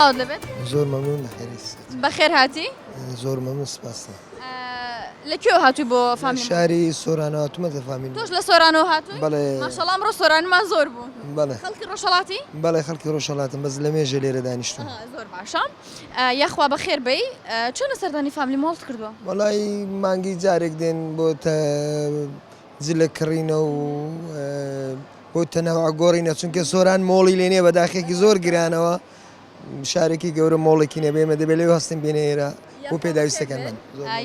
چاو دەبێت زۆر مەمنون لەخێریت بەخێر هاتی زۆر مەمنون سپاس لەکوێ هاتووی بۆ فامیل شاری سۆرانەوە هاتوومەتە فامیل تۆش لە سۆرانەوە هاتووی بەڵێ ماشەڵڵا ئەمڕۆ سۆرانمان زۆر بوو بەڵێ خەڵکی ڕۆژهەڵاتی بەڵێ خەڵکی ڕۆژهەڵاتم بەس لە مێژە لێرە دانیشتم زۆر باشە یاخوا بەخێر بەی چۆن لە سەردانی فامیلی مۆڵت کردووە وەڵی مانگی جارێک دێن بۆ جلە کڕینە و بۆ تەنەوە گۆڕینە چونکە سۆران مۆڵی لێنێ بەداخێکی زۆر گرانەوە شارێکی گەورە مۆڵێکی نەبێمە دەبێت لێ هەستم بێنە ئێرە بۆ پێداویستەکەن من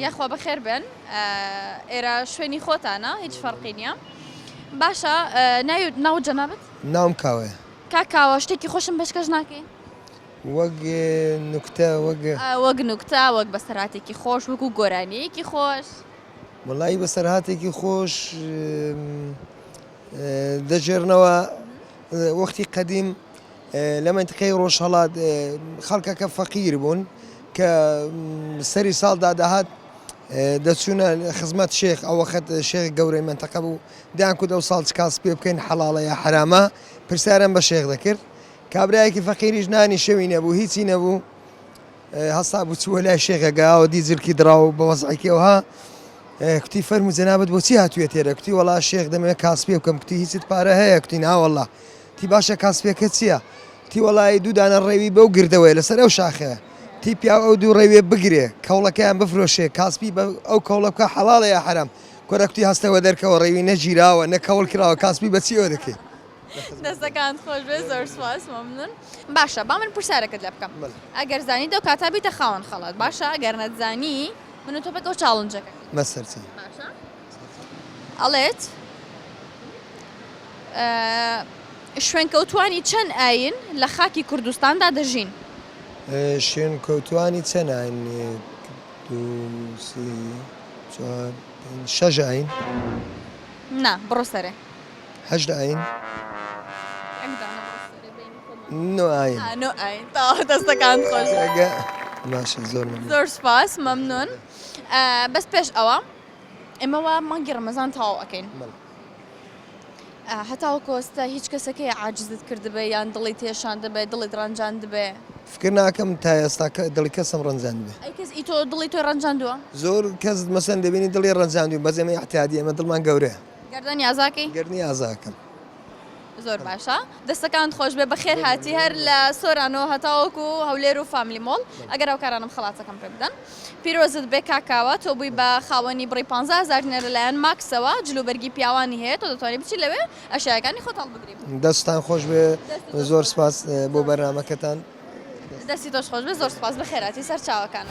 یاخوا بەخێر بن ئێرە شوێنی خۆتانە هیچ فەرقی نییە باشە ناو جەنابەت ناوم کاوێ کاکاوە شتێکی خۆشم پێشکەش ناکەی وەک نوکتە وەک نوکتە وەک بەسەراتێکی خۆش وەکو گۆرانیەکی خۆش وڵی بەسەرهاتێکی خۆش دەژێرنەوە وەختی قەدیم لە منتقەی ڕۆژهەڵات خەڵکەکە فەقیر بوون کە سەری ساڵدا داهات دەچوونە خزمەت شێخ ئەو وەخت شێخ گەورەی منتەقە بوو دایان کو دەو ساڵ کاس پێ بکەین حەڵاڵە یا حرامە پرسیارم بە شێخ دەکرد کابرایەکی فەقیریش نانی شەوی نەبوو هیچی نەبوو هەستا بوو چووە لای شێخەکەەوە دیزلکی دراوە بە وەزعێکەوەها کوتی فەرموو جەنابەت بۆچی هاتوویە تێرە کوتی وەڵا شێخ دەمەوێت کاس پێ بکەم کوتی هیچت پارە هەیە کوتی ناوەڵا تی باشە کاسپێکە چییە؟ تی وەڵی دوو دانە ڕێوی بەو گردەوەی لەسەر ئەو شاخەیە تی پیا ئەو دوو ڕێوێ بگرێ کەوڵەکەیان بفرۆشێ کاسپی ئەو کەوڵە بکە حەڵاڵە یا حرام کۆرە کوتی هەستەوە دەرکەوە ڕێوی نەگیراوە نەکەوڵ کراوە کاسپی بەچیەوە دەکەی دەستەکان خۆش بێ زۆر سپاس مەمنون باشە با من پرسیارەکەت لێ بکەم ئەگەر زانی دەو کاتا بیتە خاوەن خەڵات باشە ئەگەر نەتزانی من و تۆ بەگەڵ چاڵنجەکە مەسەرچی باشە ئەڵێت شوێن کەوتوانی چەند ئاین لە خاکی کوردستاندا دەژین شوێن کەوتوانی چەند ئاین شەژ ئاین نا بڕۆ سەرێ هەشت ئاین نۆ ئاین نۆ ئاین دەستەکان خۆش باشە زۆر زۆر سپاس مەمنون بەس پێش ئەوە ئێمەوە مانگی ڕەمەزان تەواو ئەەکەین هەتاوە کۆستە هیچ کەسەکەی عاجزت کردبێ یان دڵی تێشان دەبێ دڵی ڕەنجان دەبێ فکر ناکەم تا ئێستا دڵی کەسم ڕەنجان بێ ئەی کەس ئیتۆ دڵی تۆ ڕەنجاندووە زۆر کەس مەسەن دەبینی دڵی ڕەنجاندوی بەس ئێمە احتیادی ئێمە دڵمان گەورەیە گەردەنی ئازاکەی گەرنی ئازاکەم زۆر باشە دەستەکان خۆش بێ بەخێر هاتی هەر لە سۆرانەوە هەتاوەکو هەولێر و فامیلی مۆڵ ئەگەر ئەو کارانم خەڵاتەکەم پێ بدەن پیرۆزت بێ کاکاوە تۆ بووی بە خاوەنی بڕی 15,000 دینار لەلایەن ماکسەوە جلوبەرگی پیاوانی هەیە تۆ دەتوانێت بچی لەوێ ئەشیاکانی خۆت هەڵبگری دەستان خۆش بێ زۆر سپاس بۆ بەرنامەکەتان دەستی تۆش خۆش بێ زۆر سپاس بەخێراتی سەر چاوەکان